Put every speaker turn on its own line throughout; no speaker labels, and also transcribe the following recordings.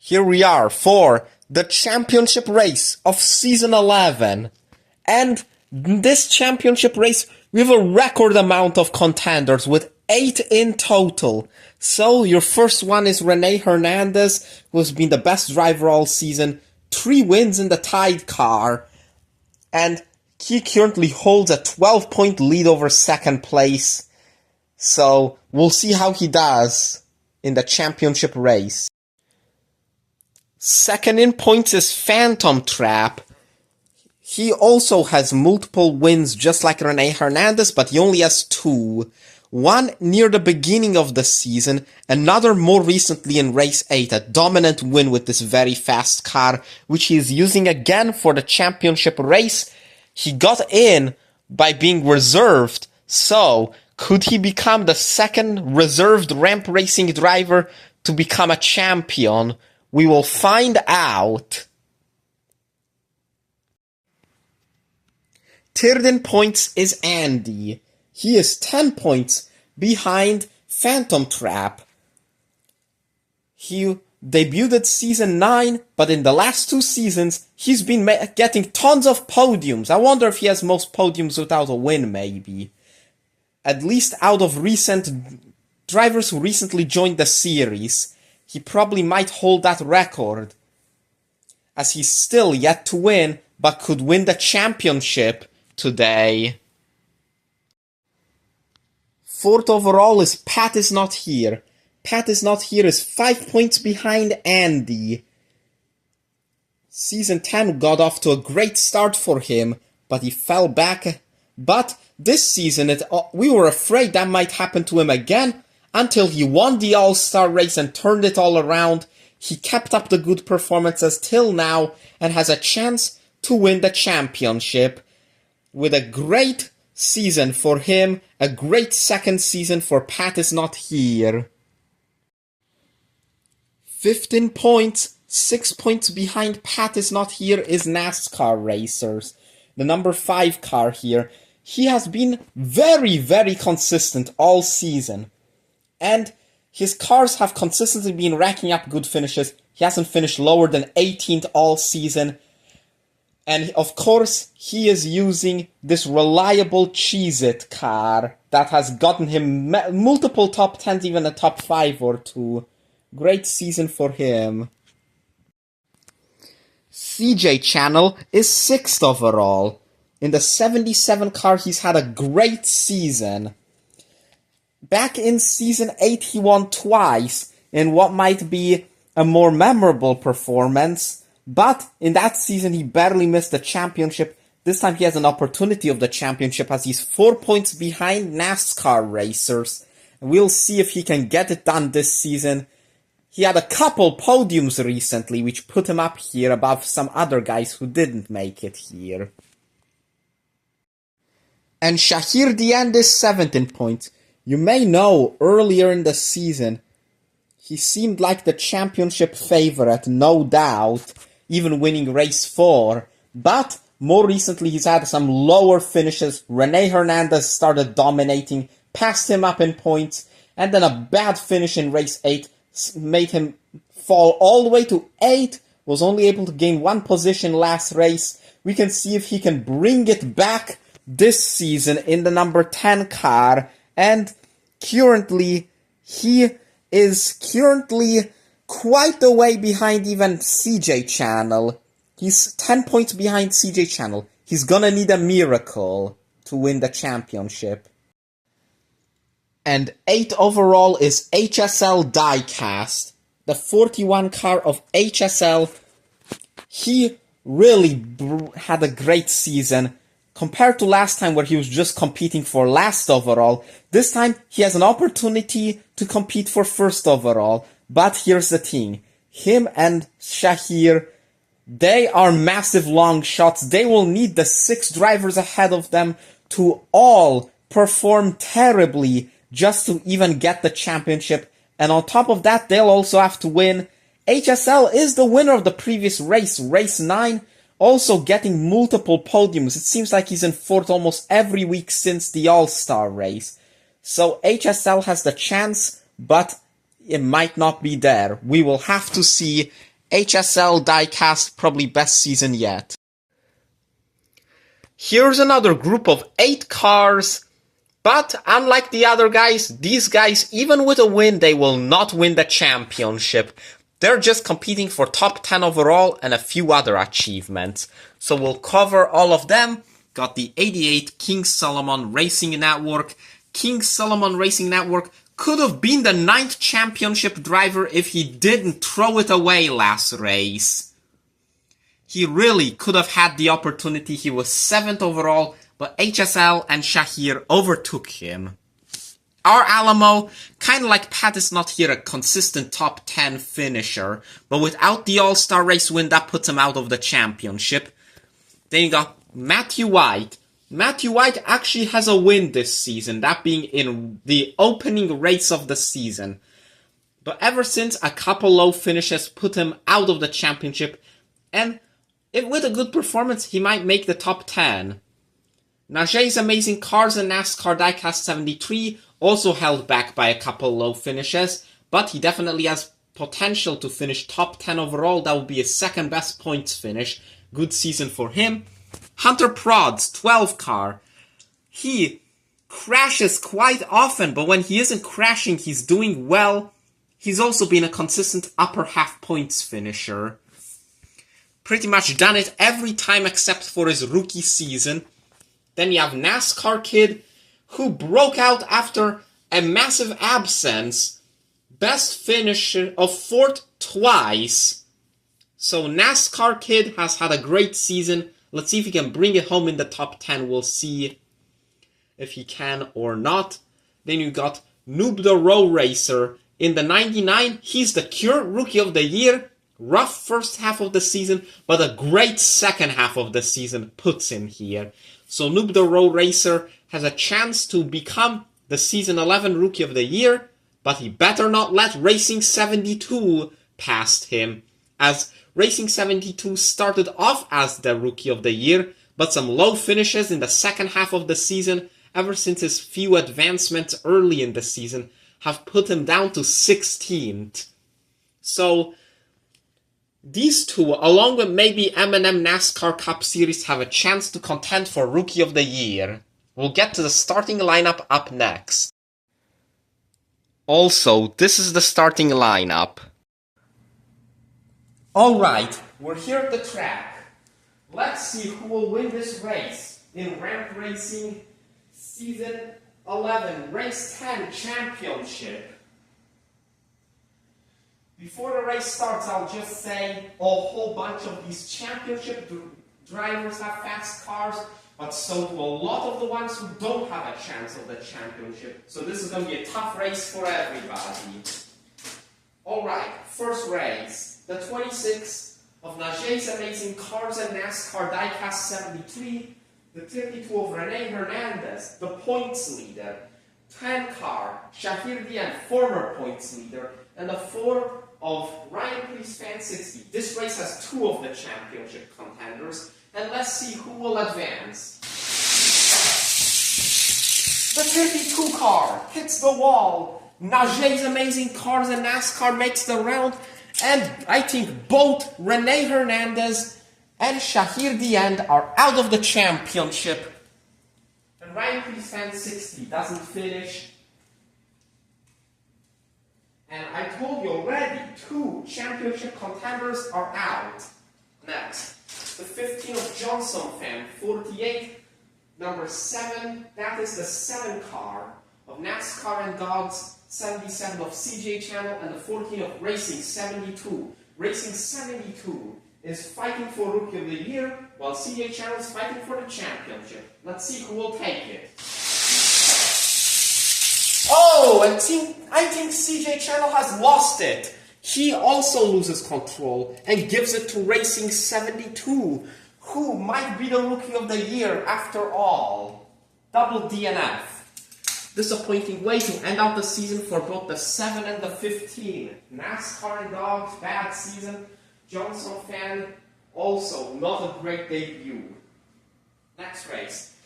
Here we are for the championship race of season 11. And in this championship race, we have a record amount of contenders with 8 in total. So your first one is Rene Hernandez, who has been the best driver all season. 3 wins in the tied car. And he currently holds a 12-point lead over second place. So we'll see how he does in the championship race. Second in points is Phantom Trap. He also has multiple wins just like Rene Hernandez, but he only has 2. One near the beginning of the season, another more recently in race 8, a dominant win with this very fast car, which he is using again for the championship race. He got in by being reserved, so could he become the second reserved ramp racing driver to become a champion? We will find out. Third in points is Andy. He is 10 points behind Phantom Trap. He debuted at season 9, but in the last 2 seasons, he's been getting tons of podiums. I wonder if he has most podiums without a win, maybe. At least out of recent drivers who recently joined the series, he probably might hold that record, as he's still yet to win, but could win the championship today. Fourth overall is Pat is not here. Pat is not here is 5 points behind Andy. Season 10 got off to a great start for him, but he fell back. But this season, we were afraid that might happen to him again, until he won the All-Star race and turned it all around. He kept up the good performances till now and has a chance to win the championship. With a great season for him, a great second season for Pat is not here. 15 points, 6 points behind Pat is not here is NASCAR Racers, the number 5 car here. He has been very, very consistent all season. And his cars have consistently been racking up good finishes. He hasn't finished lower than 18th all season. And of course, he is using this reliable Cheez-It car that has gotten him multiple top 10s, even a top 5 or 2. Great season for him. CJ Channel is 6th overall. In the 77 car, he's had a great season. Back in season 8, he won twice in what might be a more memorable performance. But in that season, he barely missed the championship. This time he has an opportunity of the championship as he's 4 points behind NASCAR Racers. And we'll see if he can get it done this season. He had a couple podiums recently, which put him up here above some other guys who didn't make it here. And Shahir Diand is 17 points. You may know, earlier in the season, he seemed like the championship favorite, no doubt, even winning race 4. But more recently, he's had some lower finishes. Rene Hernandez started dominating, passed him up in points, and then a bad finish in race 8 made him fall all the way to 8, was only able to gain 1 position last race. We can see if he can bring it back this season in the number 10 car, and currently, he is quite a way behind even CJ Channel. He's 10 points behind CJ Channel. He's gonna need a miracle to win the championship. And 8th overall is HSL Diecast, the 41 car of HSL. He really had a great season. Compared to last time where he was just competing for last overall, this time he has an opportunity to compete for first overall. But here's the thing. Him and Shahir, they are massive long shots. They will need the 6 drivers ahead of them to all perform terribly just to even get the championship. And on top of that, they'll also have to win. HSL is the winner of the previous race, race 9. Also getting multiple podiums. It seems like he's in 4th almost every week since the All-Star race. So HSL has the chance, but it might not be there. We will have to see. HSL diecast, probably best season yet. Here's another group of 8 cars, but unlike the other guys, these guys, even with a win, they will not win the championship. They're just competing for top 10 overall and a few other achievements. So we'll cover all of them. Got the 88 King Solomon Racing Network. King Solomon Racing Network could have been the 9th championship driver if he didn't throw it away last race. He really could have had the opportunity. He was 7th overall, but HSL and Shahir overtook him. Our Alamo, kind of like Pat, is not here a consistent top 10 finisher, but without the All-Star race win, that puts him out of the championship. Then you got Matthew White. Matthew White actually has a win this season, that being in the opening race of the season. But ever since, a couple low finishes put him out of the championship, and if with a good performance, he might make the top 10. Najey's Amazing Cars and NASCAR Diecast 73 also held back by a couple low finishes, but he definitely has potential to finish top 10 overall. That would be his second best points finish. Good season for him. Hunter Prod's 12 car. He crashes quite often, but when he isn't crashing, he's doing well. He's also been a consistent upper half points finisher. Pretty much done it every time except for his rookie season. Then you have NASCAR Kid, who broke out after a massive absence. Best finisher of 4th twice. So NASCAR Kid has had a great season. Let's see if he can bring it home in the top 10. We'll see if he can or not. Then you got Noob the Row Racer. In the 99, he's the current Rookie of the Year. Rough first half of the season, but a great second half of the season puts him here. So Noob the Row Racer has a chance to become the Season 11 Rookie of the Year, but he better not let Racing 72 past him, as Racing 72 started off as the Rookie of the Year, but some low finishes in the second half of the season, ever since his few advancements early in the season, have put him down to 16th. So these two, along with maybe M&M NASCAR Cup Series, have a chance to contend for Rookie of the Year. We'll get to the starting lineup up next. Also, this is the starting lineup. Alright, we're here at the track. Let's see who will win this race in Ramp Racing Season 11, Race 10 Championship. Before the race starts, I'll just say a whole bunch of these championship drivers have fast cars, but so do a lot of the ones who don't have a chance of the championship. So this is going to be a tough race for everybody. Alright, first race. The 26 of Najey's Amazing Cars and NASCAR Diecast 73. The 32 of Rene Hernandez, the points leader. 10 car, Shahir Dian, former points leader. And the 4 of Ryan Priest Fan 60. This race has 2 of the championship contenders. And let's see who will advance. The 32 car hits the wall. Najey's Amazing Cars and NASCAR makes the round. And I think both Rene Hernandez and Shahir Dian are out of the championship. And Ryan Priest Fan 60 doesn't finish. And I told you already, 2 championship contenders are out. Next, the 15 of Johnson Fan 48, number 7, that is the 7 car of NASCAR and Dogs 77 of CJ Channel, and the 14 of Racing 72. Racing 72 is fighting for Rookie of the Year, while CJ Channel is fighting for the championship. Let's see who will take it. Oh, and I think CJ Channel has lost it. He also loses control and gives it to Racing 72, who might be the Rookie of the Year after all. Double DNF. Disappointing way to end out the season for both the 7 and the 15. NASCAR and Dogs, bad season. Johnson Fan, also not a great debut. Next race.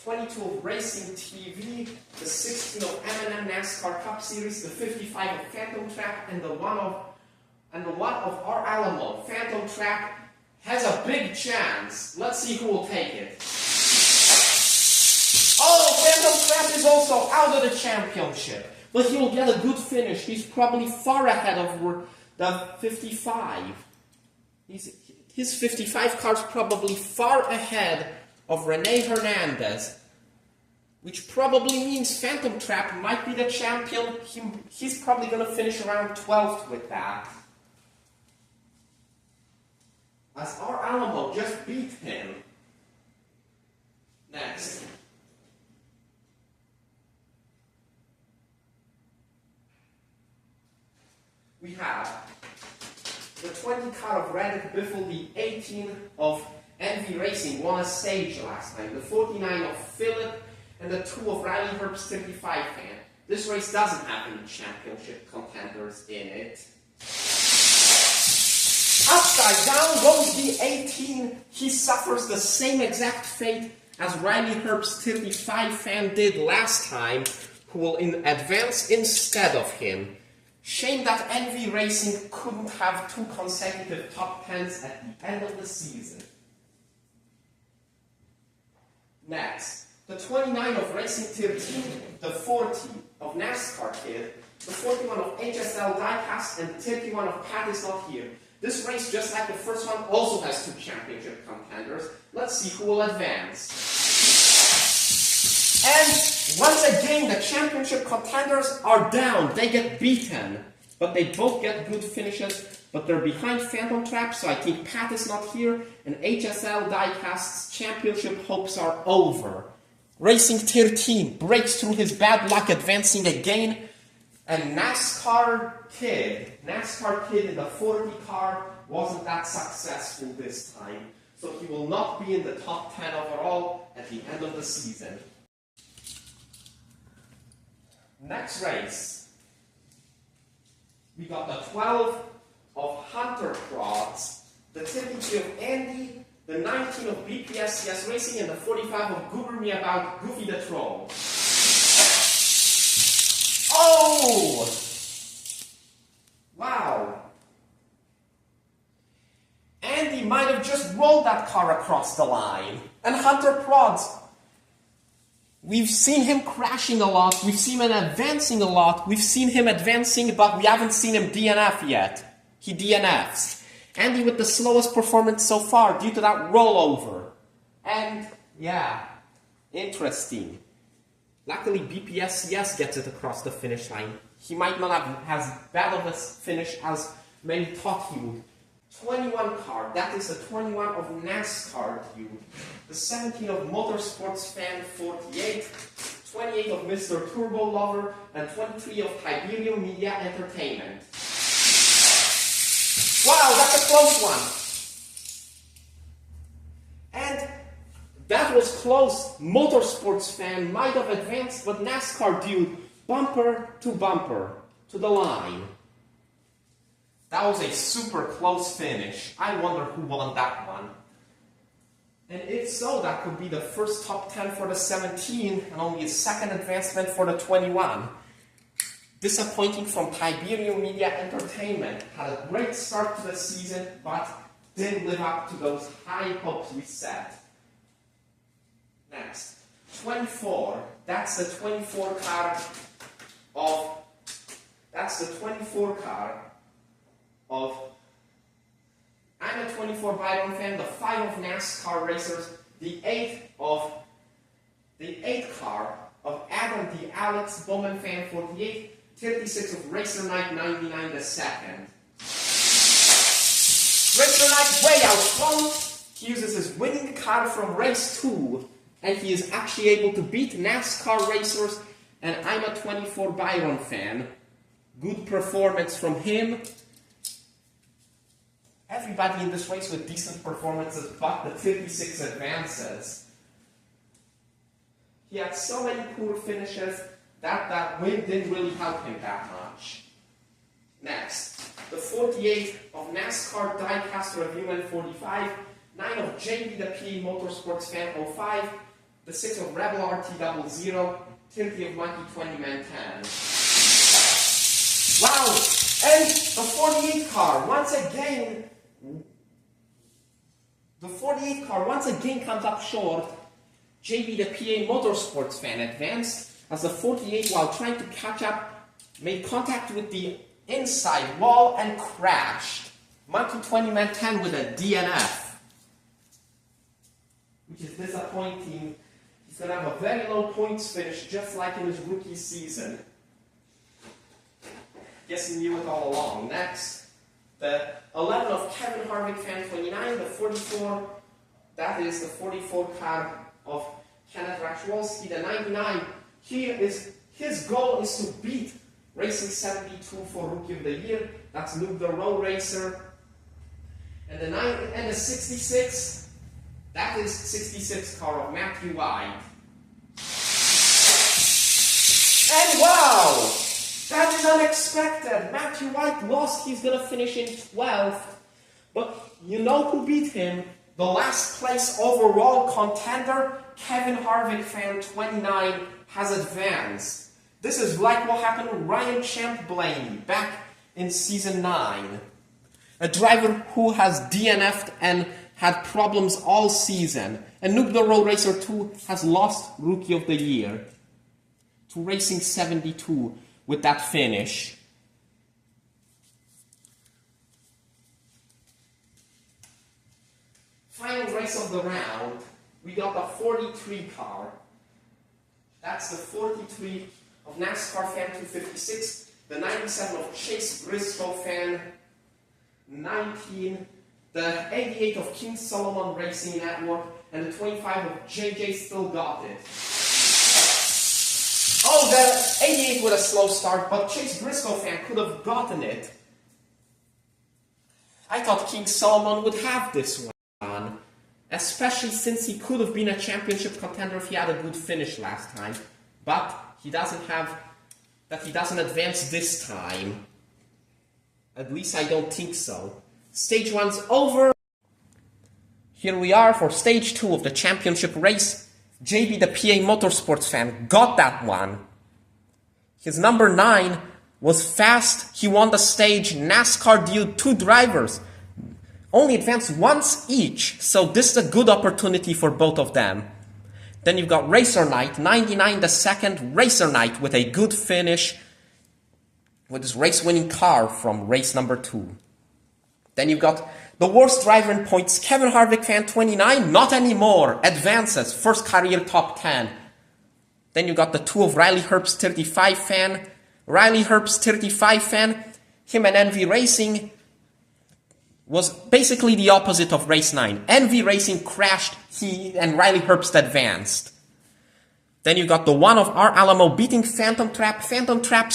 22 of Racing TV, the 16 of M&M NASCAR Cup Series, the 55 of Phantom Trap, and the 1 of And the one of our Alamo, Phantom Trap, has a big chance. Let's see who will take it. Oh, Phantom Trap is also out of the championship. But he will get a good finish. He's probably far ahead of the 55. His 55 car's probably far ahead of Rene Hernandez. Which probably means Phantom Trap might be the champion. He's probably going to finish around 12th with that. As our Alamo just beat him. Next. We have the 20 car of Reddick Biffle, the 18 of Envy Racing, won a stage last time, the 49 of Phillip, and the 2 of Riley Herbst 35 fan. This race doesn't have any championship contenders in it. Upside down goes the 18. He suffers the same exact fate as Riley Herbst 35 fan did last time, who will advance instead of him. Shame that Envy Racing couldn't have 2 consecutive top 10s at the end of the season. Next, the 29 of Racing 13, the 40 of NASCAR Kid, the 41 of HSL Diecast, and 31 of Pat is not here. This race, just like the first one, also has 2 championship contenders. Let's see who will advance. And once again, the championship contenders are down. They get beaten. But they both get good finishes. But they're behind Phantom Trap, so I think Pat is not here. And HSL Diecast's championship hopes are over. Racing 13 breaks through his bad luck, advancing again. And NASCAR Kid in the 40 car wasn't that successful this time. So he will not be in the top 10 overall at the end of the season. Next race, we got the 12 of Hunter Prods, the 23 of Andy, the 19 of BPSCS Racing, and the 45 of Goober Me About Goofy the Troll. Oh! Wow. Andy might have just rolled that car across the line. And Hunter Prods, we've seen him crashing a lot, we've seen him advancing a lot, we've seen him advancing, but we haven't seen him DNF yet. He DNFs. Andy with the slowest performance so far due to that rollover. And, yeah, interesting. Luckily, BPSCS gets it across the finish line. He might not have as bad of a finish as many thought he would. 21 car, that is the 21 of NASCAR Dude. The 17 of Motorsports Fan 48, 28 of Mr. Turbo Lover, and 23 of Tiberio Media Entertainment. Wow, that's a close one. And that was close. Motorsports Fan might have advanced, but NASCAR Dude, bumper to the line. That was a super close finish. I wonder who won that one. And if so, that could be the first top 10 for the 17 and only a second advancement for the 21. Disappointing from Tiberio Media Entertainment. Had a great start to the season, but didn't live up to those high hopes we set. Next, 24. That's the 24 car of... I'm a 24 Byron fan, the 5 of NASCAR Racers, the 8 car of Adam the Alex Bowman fan 48, 36 of Racer Knight 99 the second. Racer Knight way out front. He uses his winning car from race 2, and he is actually able to beat NASCAR Racers, and I'm a 24 Byron fan. Good performance from him. Everybody in this race with decent performances but the 56 advances. He had so many poor finishes that win didn't really help him that much. Next, the 48 of NASCAR Diecast Reviewman 45, 9 of JB the P Motorsports Fan 05, the 6 of Rebel RT00, 30 of Monkey 20 Man 10. Wow! And the 48 car, once again, comes up short. JB, the PA Motorsports fan, advanced as the 48 while trying to catch up, made contact with the inside wall and crashed. Monkey 20 man 10 with a DNF, which is disappointing. He's going to have a very low points finish, just like in his rookie season. Guess he knew it all along. Next, the 11 of Kevin Harvick fan 29, the 44, that is the 44 car of Kenneth Rachwolski, the 99. Here is his goal is to beat Racing 72 for Rookie of the Year. That's Luke the Road Racer. And the 66, that is 66 car of Matthew White. And wow! That is unexpected. Matthew White lost. He's going to finish in 12th. But you know who beat him? The last place overall contender, Kevin Harvick fan 29, has advanced. This is like what happened to Ryan Champ Blaney back in season 9. A driver who has DNF'd and had problems all season. And Noob the Road Racer 2 has lost Rookie of the Year to Racing 72 with that finish. Final race of the round, we got the 43 car. That's the 43 of NASCAR fan 256, the 97 of Chase Briscoe fan 19, the 88 of King Solomon Racing Network, and the 25 of JJ Still Got It. Oh, the 88 with a slow start, but Chase Briscoe fan could have gotten it. I thought King Solomon would have this one, especially since he could have been a championship contender if he had a good finish last time. But he doesn't advance this time. At least I don't think so. Stage 1's over. Here we are for stage 2 of the championship race. JB, the PA Motorsports fan, got that one. His number 9 was fast. He won the stage. NASCAR deal 2 drivers. Only advanced once each, so this is a good opportunity for both of them. Then you've got Racer Knight, 99 the second, Racer Knight with a good finish with his race-winning car from race number 2. Then you've got the worst driver in points, Kevin Harvick fan 29, not anymore, advances, first career top 10. Then you got the 2 of Riley Herbst 35 fan, him and Envy Racing was basically the opposite of race 9. Envy Racing crashed, he and Riley Herbst advanced. Then you got the 1 of R. Alamo beating Phantom Trap. Phantom Trap will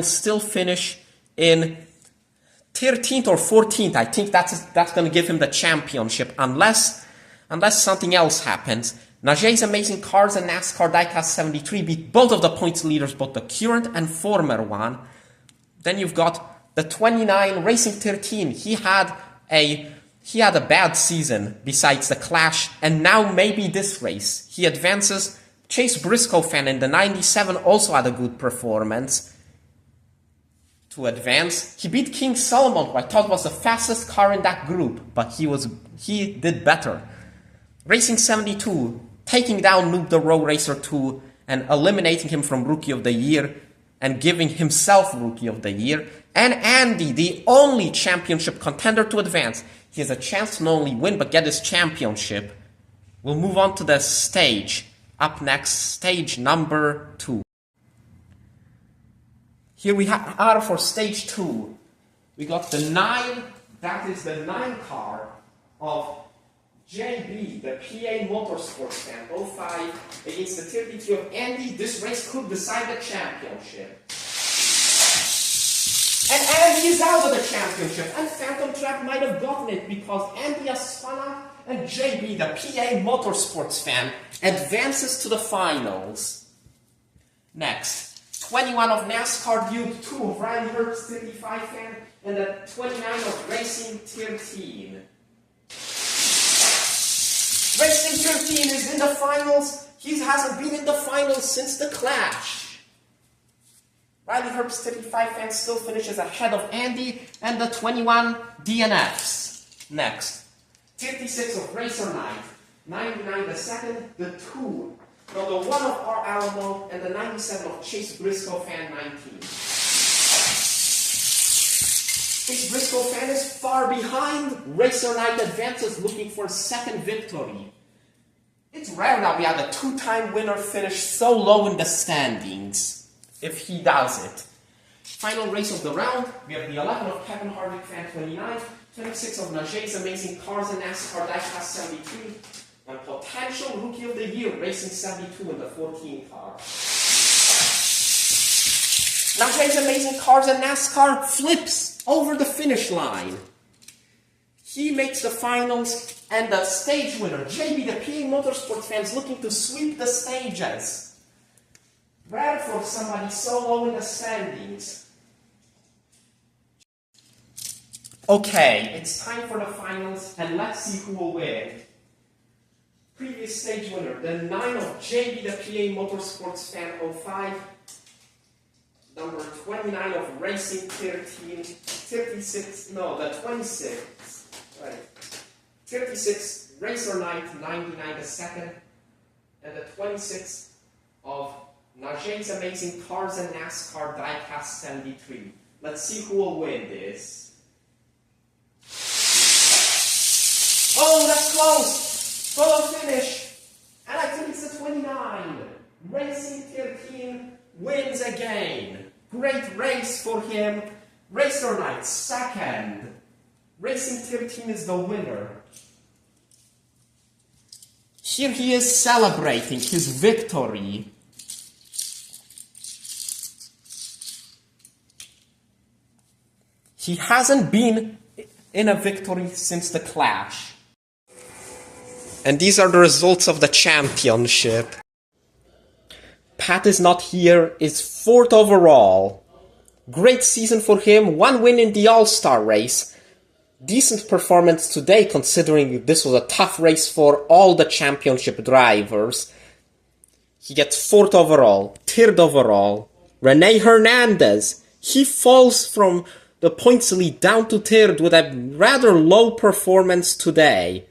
still finish in 13th or 14th. I think that's going to give him the championship unless something else happens. Najee Amazing Cars and NASCAR Diecast 73 beat both of the points leaders, both the current and former one. Then you've got the 29 Racing 13, he had a bad season besides the clash, and now maybe this race. He advances. Chase Briscoe fan in the 97 also had a good performance to advance. He beat King Solomon, who I thought was the fastest car in that group, but he did better. Racing 72, taking down Noob the Road Racer 2 and eliminating him from Rookie of the Year and giving himself Rookie of the Year. And Andy, the only championship contender to advance. He has a chance to not only win, but get his championship. We'll move on to the stage. Up next, stage number 2. Here we are for stage 2. We got the 9, that is the 9 car of JB, the PA Motorsports fan, 05, against the 33 of Andy. This race could decide the championship. And Andy is out of the championship, and Phantom Trap might have gotten it because Andy Aspana and JB, the PA Motorsports fan, advances to the finals. Next, 21 of NASCAR Duke, 2 of Ryan Herbst 35 fan, and the 29 of Racing 13. Racing 13 is in the finals. He hasn't been in the finals since the clash. Riley Herbst 35 fan still finishes ahead of Andy and the 21 DNFs. Next, 36 of Racer Knight, 99 the second, the 2, no, the 1 of R. Alamo, and the 97 of Chase Briscoe fan 19. Chase Briscoe fan is far behind. Racer Knight advances looking for a second victory. It's rare that we have a 2-time winner finish so low in the standings, if he does it. Final race of the round, we have the 11 of Kevin Harvick fan 29, 26 of Najee's Amazing Cars and NASCAR Diecast 73, and potential Rookie of the Year Racing 72 in the 14 car. Najee's Amazing Cars and NASCAR flips over the finish line. He makes the finals, and the stage winner, JB, the PA Motorsport fans looking to sweep the stages. Rare for somebody so low in the standings. Okay, it's time for the finals, and let's see who will win. Previous stage winner, the 9 of JB, the PA Motorsports fan 05, number 29 of Racing 13, 36, no, the 26, right, 36 Racer Knight 99 the second, and the 26 of Najee's Amazing Cars and NASCAR Diecast 73. Let's see who will win this. Oh, that's close! Photo finish! And I think it's the 29. Racing 13 wins again. Great race for him. Racer Knight second. Racing 13 is the winner. Here he is celebrating his victory. He hasn't been in a victory since the clash. And these are the results of the championship. Pat is not here, is 4th overall. Great season for him, 1 win in the All-Star race. Decent performance today considering this was a tough race for all the championship drivers. He gets 4th overall, 3rd overall. Rene Hernandez, he falls from the points lead down to 3rd with a rather low performance today.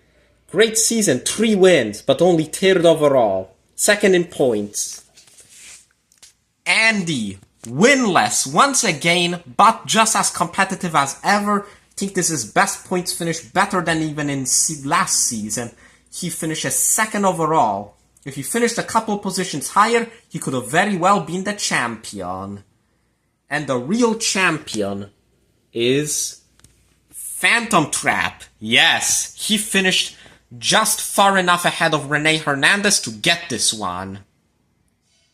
Great season, 3 wins, but only 3rd overall. 2nd in points. Andy, winless once again, but just as competitive as ever. I think this is best points finish, better than even in last season. He finishes 2nd overall. If he finished a couple positions higher, he could have very well been the champion. And the real champion is Phantom Trap. Yes, he finished just far enough ahead of Rene Hernandez to get this one.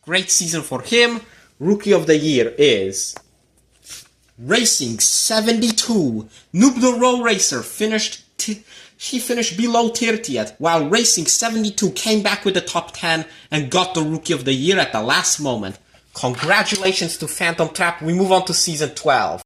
Great season for him. Rookie of the Year is Racing 72. Noob the Row Racer finished below 30th, while Racing 72 came back with the top 10 and got the Rookie of the Year at the last moment. Congratulations to Phantom Trap. We move on to Season 12.